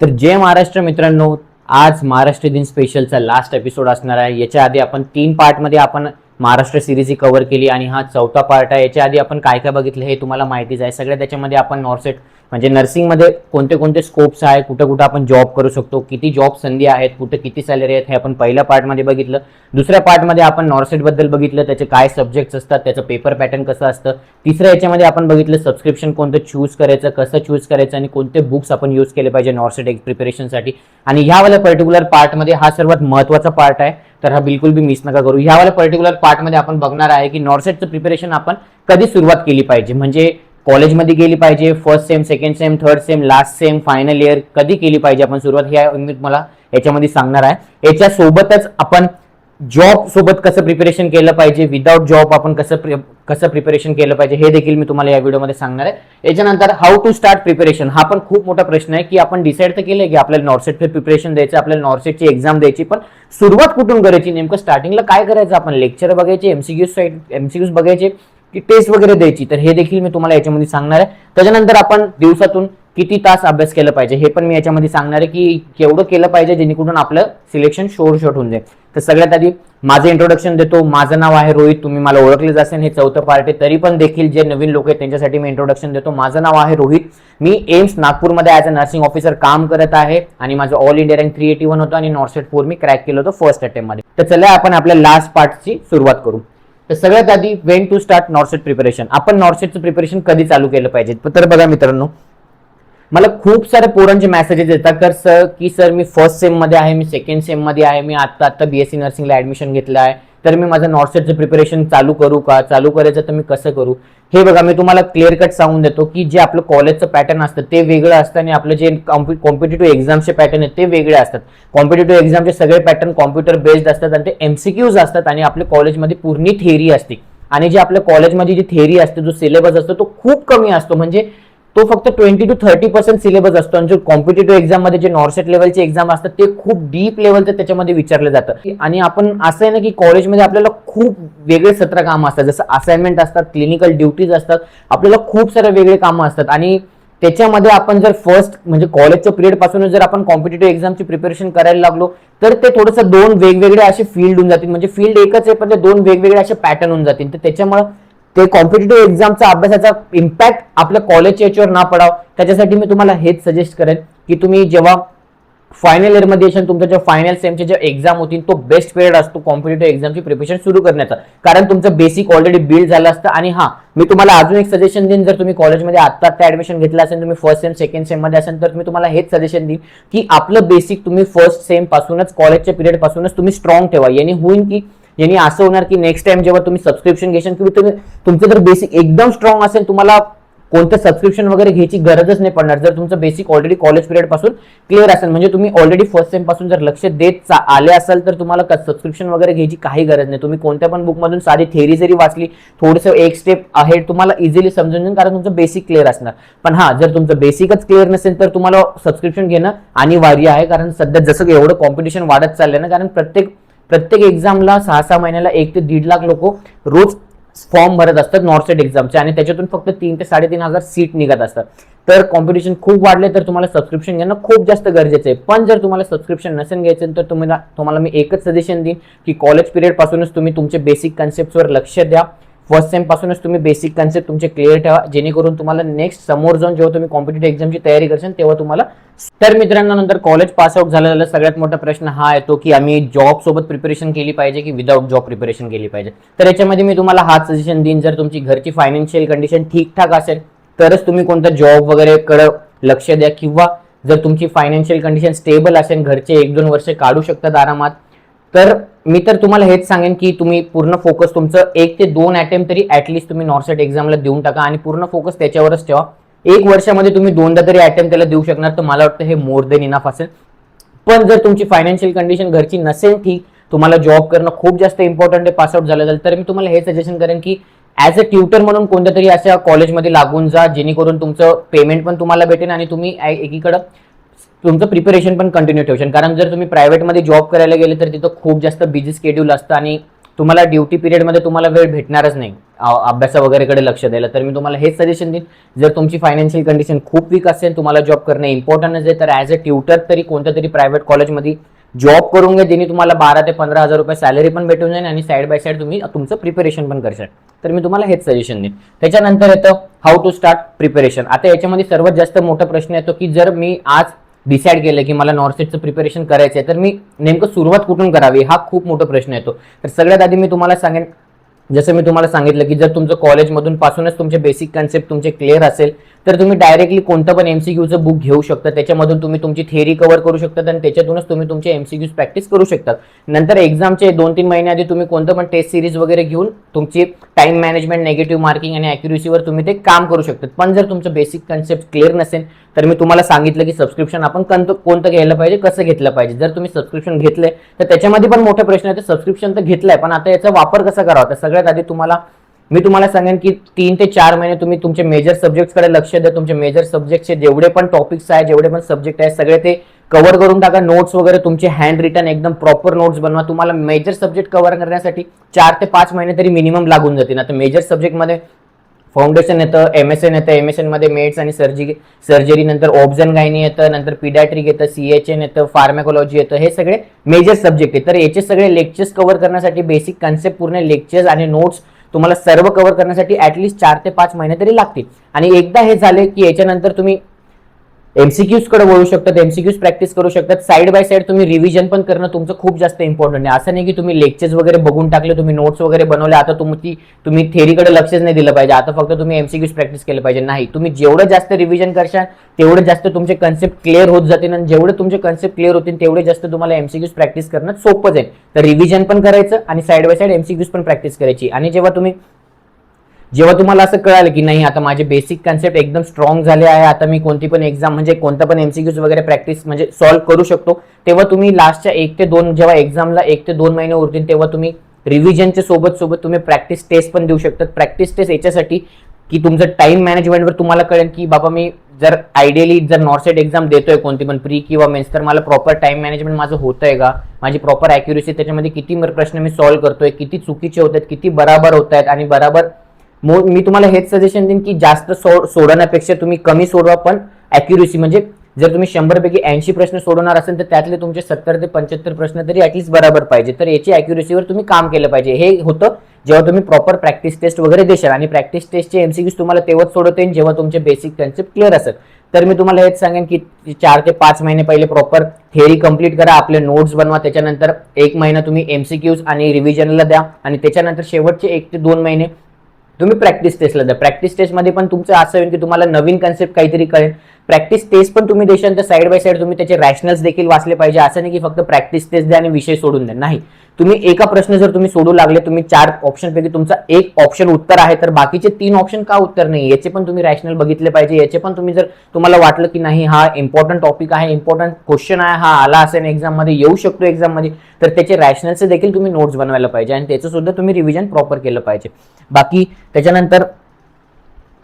तर जय महाराष्ट्र मित्रांनो, आज महाराष्ट्र दिन स्पेशलचा लास्ट एपिसोड असणार आहे। याच्या आधी आपण 3 पार्टमध्ये आपण महाराष्ट्र सिरीज ही कव्हर केली आणि हा चौथा पार्ट आहे। याच्या आधी आपण काय काय बघितलं हे तुम्हाला माहितीच आहे। सगळ्या त्याच्यामध्ये आपण नॉर्सेट म्हणजे नर्सिंगमध्ये कोणते कोणते स्कोप्स आहेत, कुठं कुठं आपण जॉब करू शकतो, किती जॉब संधी आहेत, कुठं किती सॅलरी आहेत हे आपण पहिल्या पार्टमध्ये बघितलं। दुसऱ्या पार्टमध्ये आपण नॉर्सेट बद्दल बघितलं, त्याचे काय सब्जेक्ट्स असतात, त्याचं पेपर पॅटर्न कसं असतं। तिसऱ्या याच्यामध्ये आपण बघितलं सबस्क्रिप्शन कोणतं चूज करायचं, कसं चूज करायचं आणि कोणते बुक्स आपण यूज केले पाहिजे नॉर्सेट प्रिपरेशनसाठी। आणि ह्यावाल्या पर्टिक्युलर पार्टमध्ये हा सर्वात महत्त्वाचा पार्ट आहे, तर हा बिलकुल भी मिस नका करू। ह्यावाल्या पर्टिक्युलर पार्टमध्ये आपण बघणार आहे की नॉर्सेटचं प्रिपरेशन आपण कधी सुरुवात केली पाहिजे, म्हणजे कॉलेजमध्ये गेली पाहिजे, first sem, second same, third same, last sem, final year कधी केली पाहिजे आपण सुरुवात, हे मी तुम्हाला याच्यामध्ये सांगणार आहे। याच्यासोबतच आपण जॉब सोबत कसं प्रिपरेशन केलं पाहिजे, विदाउट जॉब आपण कसं प्रिपरेशन केलं पाहिजे हे देखील मी तुम्हाला या व्हिडिओमध्ये सांगणार आहे। याच्यानंतर हाऊ टू स्टार्ट प्रिपरेशन, हा पण खूप मोठा प्रश्न आहे की आपण डिसाईड तर केलंय की आपल्याला नॉर्सेटचं प्रिपरेशन द्यायचं, आपल्याला नॉर्सेटची एक्झाम द्यायची, पण सुरुवात कुठून करायची, नेमकं स्टार्टिंगला काय करायचं, आपण लेक्चर बघायचे, एमसीक्यूज बघायचे की टेस्ट वगैरे द्यायची, तर हे देखील मी तुम्हाला याच्यामध्ये सांगणार आहे। त्याच्यानंतर आपण दिवसातून किती तास अभ्यास केला पाहिजे हे पण मी याच्यामध्ये सांगणार आहे की केवढं केलं पाहिजे जेणेकरून आपलं सिलेक्शन शॉर्ट होऊन जाईल। तर सगळ्यात आधी माझं इंट्रोडक्शन देतो। माझं नाव आहे रोहित, तुम्ही मला ओळखलेच असेल, हे चौथं पार्ट आहे, तरी पण देखील जे नवीन लोक आहेत त्यांच्यासाठी मी इंट्रोडक्शन देतो। माझं नाव आहे रोहित, मी एम्स नागपूरमध्ये ॲज अ नर्सिंग ऑफिसर काम करत आहे आणि माझं ऑल इंडिया रँक 381 होतं आणि नॉर्सेट 4 मी क्रॅक केलं होतं फर्स्ट अटेम्प्टमध्ये। तर चला आपण आपल्या लास्ट पार्टची सुरुवात करू। तर सगळ्यात आधी when to start NORCET preparation, आपण नॉर्सेटचं प्रिपरेशन कधी चालू केलं पाहिजे। तर बघा मित्रांनो, मला खूप सारे पोरांचे मेसेजेस येतात की सर मी फर्स्ट सेम मध्ये आहे, मी सेकंड सेम मध्ये आहे, मी आता बीएससी नर्सिंगला ऍडमिशन घेतलं आहे, तर मी माझं नॉर्सेटचं प्रिपरेशन चालू करू का, चालू करायचं तर मी कसं करू। हे बघा, मी तुम्हाला क्लिअर कट सांगून देतो की जे आपलं कॉलेजचं पॅटर्न असतं ते वेगळं असतं आणि आपलं जे कॉम्पिटेटिव्ह एक्झामचे पॅटर्न आहेत ते वेगळे असतात। कॉम्पिटेटिव्ह एक्झामचे सगळे पॅटर्न कॉम्प्युटर बेस्ड असतात आणि ते एमसीक्यूज असतात आणि आपल्या कॉलेजमध्ये पूर्ण थिअरी असते, आणि जे आपल्या कॉलेजमध्ये जी थिअरी असते, जो सिलेबस असतो तो खूप कमी असतो, म्हणजे तो फक्त 20 to 30% सिलेबस असतो। आणि जो कॉम्पिटेटिव्ह एक्झाम मध्ये जे नॉर्सेट लेवलचे एक्झाम असतात ते खूप डीप लेवलचं त्याच्यामध्ये विचारलं जातं। आणि आपण असं आहे ना की कॉलेजमध्ये आपल्याला खूप वेगळे सत्र कामं असतात, जसं असाइनमेंट असतात, क्लिनिकल ड्युटीज असतात, आपल्याला खूप सारे वेगळे कामं असतात। आणि त्याच्यामध्ये आपण जर फर्स्ट म्हणजे कॉलेजच्या पिरियड पासूनच जर आपण कॉम्पिटेटिव्ह एक्झामची प्रिपरेशन करायला लागलो तर ते थोडंसं दोन वेगवेगळे असे फील्ड होऊन जातील, म्हणजे फील्ड एकच आहे पण ते दोन वेगवेगळे असे पॅटर्न होऊन जातील। तर त्याच्यामुळे ते कॉम्पिटेटिव्ह एक्झामचा अभ्यासाचा इम्पॅक्ट आपल्या कॉलेजच्या याच्यावर ना पडावं, त्याच्यासाठी मी तुम्हाला हेच सजेस्ट करेन की तुम्ही जेव्हा फायनल इयरमध्ये येशाल, तुमच्या जे फायनल सेमचे जे एक्झाम होतील तो बेस्ट पिरियड असतो कॉम्पिटेटिव्ह एक्झामची प्रिपरेशन सुरू करण्याचा, कारण तुमचं बेसिक ऑलरेडी बिल्ड झालं असतं। आणि हा, मी तुम्हाला अजून एक सजेशन देईन, जर तुम्ही कॉलेजमध्ये आता ऍडमिशन घेतलं असेल, तुम्ही फर्स्ट सेम सेकंड सेम मध्ये असेल, तर मी तुम्हाला हेच सजेशन देईन की आपलं बेसिक तुम्ही फर्स्ट सेम पासूनच, कॉलेजच्या पिरियड पासूनच तुम्ही स्ट्रॉंग ठेवा। याने होईल की यांनी असं होणार की नेक्स्ट टाइम जेव्हा तुम्ही सबस्क्रिप्शन घेशाल किंवा तुमचं जर बेसिक एकदम स्ट्रॉंग असेल, तुम्हाला कोणतं सबस्क्रिप्शन वगैरे घ्यायची गरजच नाही पडणार, जर तुमचं बेसिक ऑलरेडी कॉलेज पिरियड पासून क्लिअर असेल, म्हणजे तुम्ही ऑलरेडी फर्स्ट सेम पासून जर लक्ष देत आले असाल तर तुम्हाला सबस्क्रिप्शन वगैरे घ्यायची काही गरज नाही। तुम्ही कोणत्या पण बुक मधून सारी थेअरी जरी वाचली, थोडंसं एक स्टेप आहे तुम्हाला इझिली समजून जाईल, कारण तुमचं बेसिक क्लिअर असणार। पण हा, जर तुमचं बेसिकच क्लिअर नसेल तर तुम्हाला सबस्क्रिप्शन घेणं अनिवार्य आहे, कारण सध्या जसं एवढं कॉम्पिटिशन वाढत चाललंय ना, कारण प्रत्येक एक्झामला 6-6 महिन्याला 1 ते 1.5 लाख लोक रोज फॉर्म भरत असतात नॉर्सेट एक्झामचे, आणि त्याच्यातून फक्त 3 ते 3.5 हजार सीट निघत असतात। तर कॉम्पिटिशन खूप वाढले तर तुम्हाला सबस्क्रिप्शन घेणं खूप जास्त गरजेचं आहे। पण जर तुम्हाला सबस्क्रिप्शन नसेल घ्यायचं तर तुम्हाला मी एकच सजेशन देईन की कॉलेज पिरियड पासूनच तुम्ही तुमचे बेसिक कन्सेप्टवर लक्ष द्या, फर्स्ट सेम पासूनच तुम्ही बेसिक कन्सेप्ट तुमचे क्लिअर ठेवा, जेणेकरून तुम्हाला नेक्स्ट समोर जाऊन जेव्हा तुम्ही कॉम्पिटेटिव्ह एक्झामची तयारी करशाल तेव्हा तुम्हाला। तर मित्रांनो, नंतर कॉलेज पास आउट झालेला सगळ्यात मोठा प्रश्न हा येतो की आम्ही जॉब सोबत प्रिपरेशन केली पाहिजे की विदाउट जॉब प्रिपरेशन केली पाहिजे। तर याच्यामध्ये मी तुम्हाला हाच सजेशन देईन, जर तुमची घरची फायनान्शियल कंडिशन ठीकठाक असेल तरच तुम्ही कोणता जॉब वगैरे कडे लक्ष द्या, किंवा जर तुमची फायनान्शियल कंडिशन स्टेबल असेल, घरचे 1-2 वर्ष काढू शकतात आरामात, तर मी तर तुम्हाला हेच सांगेन की तुम्ही पूर्ण फोकस तुमचं 1 ते 2 अटेम्प्ट तरी ऍटलीस्ट तुम्ही नॉर्सेट एक्झामला देऊन टाका आणि पूर्ण फोकस त्याच्यावरच ठेवा। 1 वर्षामध्ये तुम्ही 2दा तरी अटेम्प्ट त्याला देऊ शकणार, तर मला वाटतं हे मोर देन इनफ असेल। पण जर तुमची फायनान्शियल कंडिशन घरची नसेल ठीक, तुम्हाला जॉब करणं खूप जास्त इम्पॉर्टंट आहे पास आउट झालं तर मी तुम्हाला हे सजेशन करेन की ॲज अ ट्युटर म्हणून कोणत्या तरी अशा कॉलेजमध्ये लागून जा, जेणेकरून तुमचं पेमेंट पण तुम्हाला भेटेल आणि तुम्ही एकीकडं तुमचं प्रिपरेशन पण कंटिन्यू ठेवशाल। कारण जर तुम्ही प्रायव्हेटमध्ये जॉब करायला गेले तर तिथं खूप जास्त बिझी शेड्यूल असतं आणि तुम्हाला ड्युटी पिरियडमध्ये तुम्हाला वेळ भेटणारच नाही। अभ्यासा वगैरेकडे लक्ष द्यायला. तर मी तुम्हाला हेच सजेशन देईन, जर तुमची फायनान्शियल कंडिशन खूप वीक असेल, तुम्हाला जॉब करणे इम्पॉर्टंट आहे, तर ॲज अ ट्युटर तरी कोणत्या तरी प्रायव्हेट कॉलेजमध्ये जॉब करून घ्या, ज्यांनी तुम्हाला 12 ते 15 हजार रुपये सॅलरी पण भेटून जाईल आणि साईड बाय साईड तुम्ही तुमचं प्रिपरेशन पण करशाल. तर मी तुम्हाला हेच सजेशन देईन. त्याच्यानंतर येतं हाऊ टू स्टार्ट प्रिपरेशन. आता याच्यामध्ये सर्वात जास्त मोठा प्रश्न येतो की जर मी आज डिसाईड केलं की मला नॉर्सेटचं प्रिपरेशन करायचं आहे, तर मी नेमकं सुरुवात कुठून करावी, हा खूप मोठा प्रश्न येतो. तर सगळ्यात आधी मी तुम्हाला सांगेन, जसं मी तुम्हाला सांगितलं की जर तुमचं कॉलेजमधून पासूनच तुमचे बेसिक कन्सेप्ट तुमचे क्लिअर असेल, तर तुम्ही डायरेक्टली कोणतं पण एमसीक्यूचं बुक घेऊ शकता. त्याच्यामधून तुम्ही तुमची थिअरी कव्हर करू शकता आणि त्याच्यातूनच तुम्ही तुमचे एमसीक्यूज प्रॅक्टिस करू शकतात. नंतर एक्झामचे 2-3 महिने आधी तुम्ही कोणतं पण टेस्ट सिरीज वगैरे घेऊन तुमची टाइम मॅनेजमेंट, नेगेटिव्ह मार्किंग आणि ॲक्युरेसीवर तुम्ही ते काम करू शकतात. पण जर तुमचं बेसिक कन्सेप्ट क्लिअर नसेल, तर मी तुम्हाला सांगितलं की सबस्क्रिप्शन आपण कोणतं घ्यायला पाहिजे, कसं घेतलं पाहिजे. जर तुम्ही सबस्क्रिप्शन घेतलंय तर त्याच्यामध्ये पण मोठा प्रश्न आहे, सबस्क्रिप्शन तर घेतलंय पण आता याचा वापर कसा करावा. तर सगळ्यात आधी मी तुम्हाला सांगेन की 3 ते 4 महिने तुम्ही तुमचे मेजर सब्जेक्ट्सकडे लक्ष द्या. तुमचे मेजर सब्जेक्टचे जेवढे पण टॉपिक्स आहे, जेवढे पण सब्जेक्ट आहे, सगळे ते कव्हर करून टाका. नोट्स वगैरे तुमचे हँड रिटन एकदम प्रॉपर नोट्स बनवा. तुम्हाला मेजर सब्जेक्ट कव्हर करण्यासाठी 4 ते 5 महिने तरी मिनिमम लागून जातील. आता मेजर सब्जेक्टमध्ये फाउंडेशन येतं, MSN येतं, MSN मध्ये मेड्स आणि सर्जरी, नंतर ऑब्स अँड गायनी येतं, नंतर पिडॅट्रिक येतं, CHN येतं, फार्मॅकोलॉजी येतं. हे सगळे मेजर सब्जेक्ट आहेत. तर याचे सगळे लेक्चर्स कव्हर करण्यासाठी, बेसिक कन्सेप्ट पूर्ण लेक्चर्स आणि नोट्स तुम्हाला सर्व कव्हर करण्यासाठी ऍटलीस्ट 4 ते 5 महिने तरी लागतील. आणि एकदा हे झाले की याच्यानंतर तुम्ही एमसीक्यूज कडे वळू शकतात, एमसीक्यूज प्रॅक्टिस करू शकतात. साईड बाय साईड तुम्ही रिव्हिजन पण करणं तुमचं खूप जास्त इम्पॉर्टंट आहे. असं नाही की तुम्ही लेक्चर्स वगैरे बघून टाकले, तुम्ही नोट्स वगैरे बनवले, आता तुम्ही थेअरीकडे लक्षच नाही दिलं पाहिजे, आता फक्त तुम्ही एमसीक्यूज प्रॅक्टिस केलं पाहिजे. नाही, तुम्ही जेवढं जास्त रिव्हिजन करशाल तेवढं जास्त तुमचे कन्सेप्ट क्लिअर होत जातील आणि जेवढे तुमचे कन्सेप्ट क्लिअर होतील तेवढे जास्त तुम्हाला एमसीक्यूज प्रॅक्टिस करणं सोपं जाईल. तर रिव्हिजन पण करायचं आणि साईड बाय साईड एमसीक्यूज पण प्रॅक्टिस करायची. आणि जेव्हा तुम्हाला असं कळालं की नाही आता माझे बेसिक कन्सेप्ट एकदम स्ट्रॉंग झाले आहे, आता मी कोणती पण एक्झाम म्हणजे कोणता पण एमसीक्यूज वगैरे प्रॅक्टिस म्हणजे सॉल्व्ह करू शकतो, तेव्हा तुम्ही लास्टच्या 1 ते 2 जेव्हा एक्झामला 1 ते 2 महिने उरतील तेव्हा तुम्ही रिव्हिजनच्या सोबत तुम्ही प्रॅक्टिस टेस्ट पण देऊ शकतात. प्रॅक्टिस टेस्ट याच्यासाठी की तुमचं टाइम मॅनेजमेंटवर तुम्हाला कळेल की बाबा मी जर आयडियली जर नॉर्सेट एक्झाम देतोय कोणती पण प्री किंवा मेन्स, तर मला प्रॉपर टाइम मॅनेजमेंट माझं होतंय का, माझी प्रॉपर ॲक्युरेसी त्याच्यामध्ये किती प्रश्न मी सॉल्व्ह करतोय, किती चुकीचे होत आहेत, किती बराबर होत आहेत. आणि बराबर मी तुम्हाला हेच सजेशन देईन की जास्त सोडवण्यापेक्षा तुम्ही कमी सोडवा, पण ॲक्युरेसी म्हणजे जर तुम्ही 100 पैकी 80 प्रश्न सोडवणार असेल तर त्यातले तुमचे 70 ते 75 प्रश्न तरी ऍटलीस्ट बराबर पाहिजे. तर याची ॲक्युरेसीवर तुम्ही काम केलं पाहिजे. हे होतं जेव्हा तुम्ही प्रॉपर प्रॅक्टिस टेस्ट वगैरे देशाल आणि प्रॅक्टिस टेस्टचे एमसीक्यूज तुम्हाला तेव्हाच सोडवता येईल जेव्हा तुमचे बेसिक कन्सेप्ट क्लिअर असेल. तर मी तुम्हाला हेच सांगेन की 4 ते 5 महिने पहिले प्रॉपर थेअरी कंप्लीट करा, आपले नोट्स बनवा, त्याच्यानंतर 1 महिना तुम्ही एमसीक्यूज आणि रिव्हिजनला द्या आणि त्याच्यानंतर शेवटचे 1 ते 2 महिने तुम्ही प्रॅक्टिस टेस्टला द्या. प्रॅक्टिस टेस्टमध्ये पण तुमचं असं होईल की तुम्हाला नवीन कन्सेप्ट काहीतरी कळेल. प्रॅक्टिस टेस्ट पण तुम्ही देशाल तर साईड बाय साईड तुम्ही त्याचे रॅशनल्स देखील वाचले पाहिजे. असं नाही की फक्त प्रॅक्टिस टेस्ट द्या आणि विषय सोडून द्या. नाही, तुम्ही एका प्रश्न जर तुम्ही सोडू लागले, तुम्ही 4 ऑप्शनपैकी तुमचा एक ऑप्शन उत्तर आहे, तर बाकीचे 3 ऑप्शन का उत्तर नाही याचे पण तुम्ही रॅशनल बघितले पाहिजे. याचे पण तुम्ही जर तुम्हाला वाटलं की नाही हा इम्पॉर्टंट टॉपिक आहे, इम्पॉर्टंट क्वेश्चन आहे, हा आला असेल एक्झाम मध्ये, येऊ शकतो एक्झाम मध्ये, तर त्याचे रॅशनलचे देखील तुम्ही नोट्स बनवायला पाहिजे आणि त्याचं सुद्धा तुम्ही रिव्हिजन प्रॉपर केलं पाहिजे. बाकी त्याच्यानंतर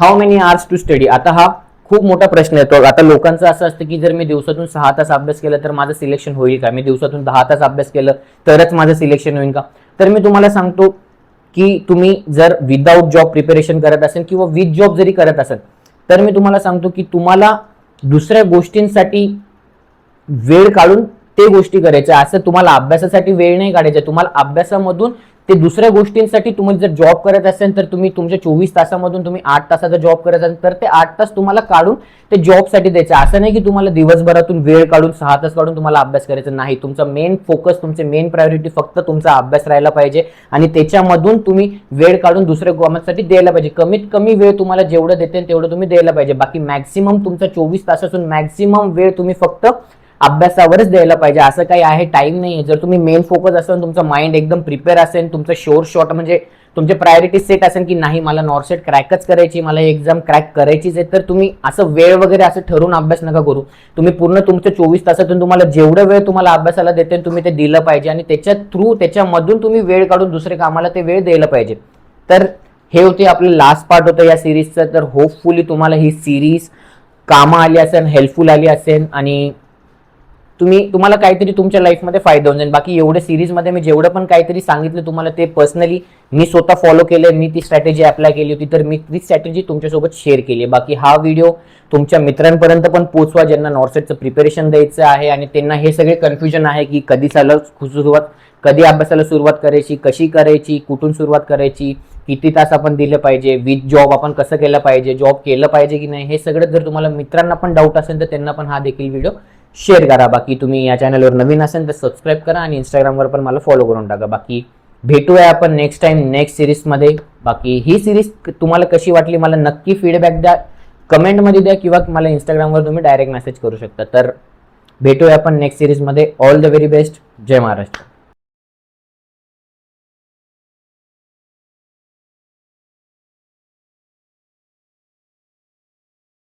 how many hours to study, आता हा खूप मोठा प्रश्न येतो. आता लोकांचं असं असतं की जर मी दिवसातून 6 तास अभ्यास केला तर माझं सिलेक्शन होईल का, मी दिवसातून 10 तास अभ्यास केलं तरच माझं सिलेक्शन होईल का. तर मी तुम्हाला सांगतो की तुम्ही जर विदाऊट जॉब प्रिपरेशन करत असेल किंवा विथ जॉब जरी करत असेल, तर मी तुम्हाला सांगतो की तुम्हाला दुसऱ्या गोष्टींसाठी वेळ काढून ते गोष्टी करायच्या. असं तुम्हाला अभ्यासासाठी वेळ नाही काढायचा, तुम्हाला अभ्यासामधून ते दुसऱ्या गोष्टींसाठी तुम्ही जर जॉब करत असेल तर तुम्ही तुमच्या 24 तासामधून तुम्ही 8 तासाचा जॉब करत असाल तर ते 8 तास तुम्हाला काढून ते जॉबसाठी द्यायचं. असं नाही की तुम्हाला दिवसभरातून वेळ काढून 6 तास काढून तुम्हाला अभ्यास करायचा नाही. तुमचा मेन फोकस, तुमचे मेन प्रायोरिटी फक्त तुमचा अभ्यास राहायला पाहिजे आणि त्याच्यामधून तुम्ही वेळ काढून दुसऱ्या कामासाठी द्यायला पाहिजे. कमीत कमी वेळ तुम्हाला जेवढं देते तेवढं तुम्ही द्यायला पाहिजे. बाकी मॅक्सिमम तुमचा 24 तासातून मॅक्सिमम वेळ तुम्ही फक्त अभ्यासावरच द्यायला पाहिजे. असं काही आहे टाइम नाही. जर तुम्ही मेन फोकस असेल, तुमचं माइंड एकदम प्रिपेअर असेल, तुमचं शोर शॉट म्हणजे तुमचे प्रायोरिटी सेट असेल की नाही मला नॉर्सेट क्रॅकच करायची, मला एक्झाम क्रॅक करायचीच आहे, तर तुम्ही असं वेळ वगैरे असं ठरवून अभ्यास नका करू. तुम्ही पूर्ण तुमच्या 24 तासातून तुम्हाला जेवढं वेळ तुम्हाला अभ्यासाला देते तुम्ही ते दिलं पाहिजे आणि त्याच्यामधून तुम्ही वेळ काढून दुसऱ्या कामाला ते वेळ द्यायला पाहिजे. तर हे होते आपलं लास्ट पार्ट होतं या सिरीजचं. तर होपफुली तुम्हाला ही सिरीज कामं आली असेल, हेल्पफुल आली असेल आणि तुम्हाला काहीतरी तुमच्या लाईफमध्ये फायदा होऊन जाईल. बाकी एवढ्या सिरीजमध्ये मी जेवढं पण काहीतरी सांगितलं तुम्हाला ते पर्सनली मी स्वतः फॉलो केलंय, मी ती स्ट्रॅटेजी अप्लाय केली होती, तर मी ती स्ट्रॅटेजी तुमच्यासोबत शेअर केली आहे. बाकी हा व्हिडिओ तुमच्या मित्रांपर्यंत पण पोहोचवा ज्यांना नॉर्सेटचं प्रिपरेशन द्यायचं आहे आणि त्यांना हे सगळे कन्फ्युजन आहे की कधी अभ्यासाला सुरुवात करायची, कशी करायची, कुठून सुरुवात करायची, किती तास आपण दिले पाहिजे, विथ जॉब आपण कसं केलं पाहिजे, जॉब केलं पाहिजे की नाही, हे सगळं जर तुम्हाला मित्रांना पण डाऊट असेल तर त्यांना पण हा देखील व्हिडिओ शेअर करा. बाकी तुम्ही या चॅनलवर नवीन असेल तर सबस्क्राईब करा आणि इंस्टाग्रामवर पण मला फॉलो करून टाका. बाकी भेटूया आपण नेक्स्ट टाइम नेक्स्ट सिरीजमध्ये. बाकी ही सिरीज तुम्हाला कशी वाटली मला नक्की फीडबॅक द्या, कमेंटमध्ये द्या किंवा मला इंस्टाग्रामवर तुम्ही डायरेक्ट मेसेज करू शकता. तर भेटूया आपण नेक्स्ट सिरीजमध्ये. All the very best. जय महाराष्ट्र.